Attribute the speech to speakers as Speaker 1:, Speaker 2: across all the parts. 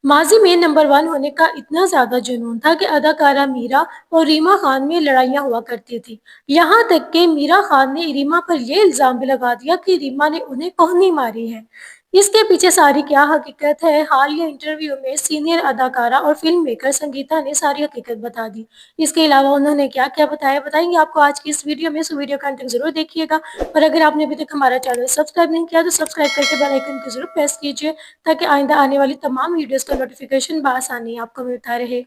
Speaker 1: माजी में number one होने का इतना ज्यादा जुनून था कि अदाकारा मीरा और रीमा खान में लड़ाइयाँ हुआ करती थी। यहाँ तक कि मीरा खान ने रीमा पर यह इल्जाम भी लगा दिया कि रीमा ने उन्हें कोहनी मारी है। इसके पीछे सारी क्या हकीकत है, हालिया इंटरव्यू में सीनियर अदाकारा और फिल्म मेकर संगीता ने सारी हकीकत बता दी। इसके अलावा उन्होंने क्या क्या बताया बताएंगे आपको आज की इस वीडियो में, सो वीडियो का अंत तक जरूर देखिएगा। और अगर आपने अभी तक हमारा चैनल सब्सक्राइब नहीं किया तो सब्सक्राइब करके बेल आइकन को जरूर प्रेस कीजिए, ताकि आइंदा आने वाली तमाम वीडियोस का नोटिफिकेशन बआसानी आपको मिलता रहे।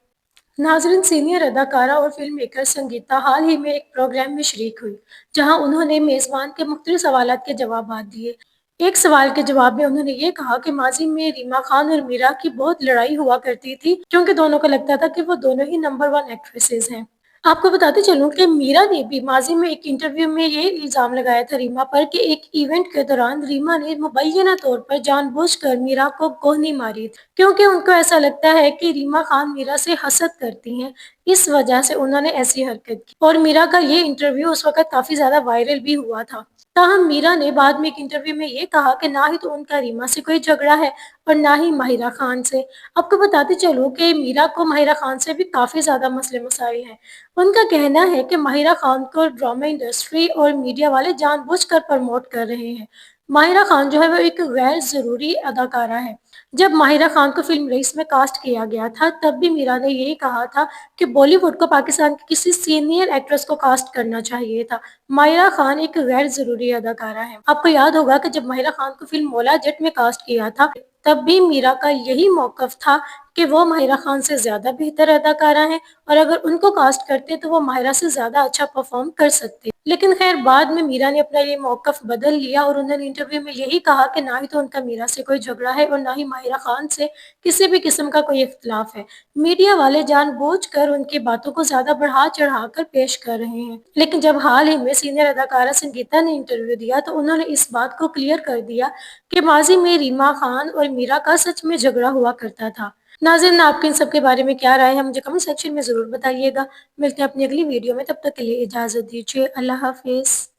Speaker 1: नाजरीन, सीनियर अदाकारा और फिल्म मेकर संगीता हाल ही में एक प्रोग्राम में शरीक हुई, जहां उन्होंने मेजबान के मुख्तलिफ सवालात के जवाब दिए। एक सवाल के जवाब में उन्होंने ये कहा कि माजी में रीमा खान और मीरा की बहुत लड़ाई हुआ करती थी, क्योंकि दोनों को लगता था कि वो दोनों ही नंबर वन एक्ट्रेसेस हैं। आपको बताते चलूं कि मीरा ने भी माजी में एक इंटरव्यू में ये इल्जाम लगाया था रीमा पर कि एक इवेंट के दौरान रीमा ने मुबैना तौर पर जानबूझकर मीरा को गोहनी मारी थी, क्योंकि उनको ऐसा लगता है कि रीमा खान मीरा से हसद करती हैं। इस वजह से उन्होंने ऐसी हरकत की और मीरा का ये इंटरव्यू उस वक्त काफी ज्यादा वायरल भी हुआ था। ताहम मीरा ने बाद में एक इंटरव्यू में ये कहा कि ना ही तो उनका रीमा से कोई झगड़ा है और ना ही माहिरा खान से। आपको बताते चलूं कि मीरा को माहिरा खान से भी काफी ज्यादा मसले मसाइल हैं। उनका कहना है कि माहिरा खान को ड्रामा इंडस्ट्री और मीडिया वाले जानबूझकर प्रमोट कर रहे हैं। माहिरा खान जो है वो एक गैर जरूरी अदाकारा है। जब माहिरा खान को फिल्म रईस में कास्ट किया गया था, तब भी मीरा ने यही कहा था कि बॉलीवुड को पाकिस्तान की किसी सीनियर एक्ट्रेस को कास्ट करना चाहिए था। माहिरा खान एक गैर जरूरी अदाकारा है। आपको याद होगा कि जब माहिरा खान को फिल्म मौला जट में कास्ट किया था, तब भी मीरा का यही मौकफ था कि वो माहिरा खान से ज्यादा बेहतर अदाकारा हैं, और अगर उनको कास्ट करते तो वो माहिरा से ज्यादा अच्छा परफॉर्म कर सकते। लेकिन खैर, बाद में मीरा ने अपना ये मौकफ बदल लिया और उन्होंने इंटरव्यू में यही कहा कि ना ही तो उनका मीरा से कोई झगड़ा है और ना ही माहिरा खान से किसी भी किस्म का कोई इख्तिलाफ है। मीडिया वाले जानबूझकर उनकी बातों को ज्यादा बढ़ा चढ़ा कर पेश कर रहे हैं। लेकिन जब हाल ही में सीनियर अदाकारा संगीता ने इंटरव्यू दिया, तो उन्होंने इस बात को क्लियर कर दिया कि माजी में रीमा खान और मीरा का सच में झगड़ा हुआ करता था। नाज़रीन, आपके इन सब के बारे में क्या राय है, मुझे कमेंट सेक्शन में ज़रूर बताइएगा। मिलते हैं अपनी अगली वीडियो में, तब तक के लिए इजाज़त दीजिए। अल्लाह हाफिज़।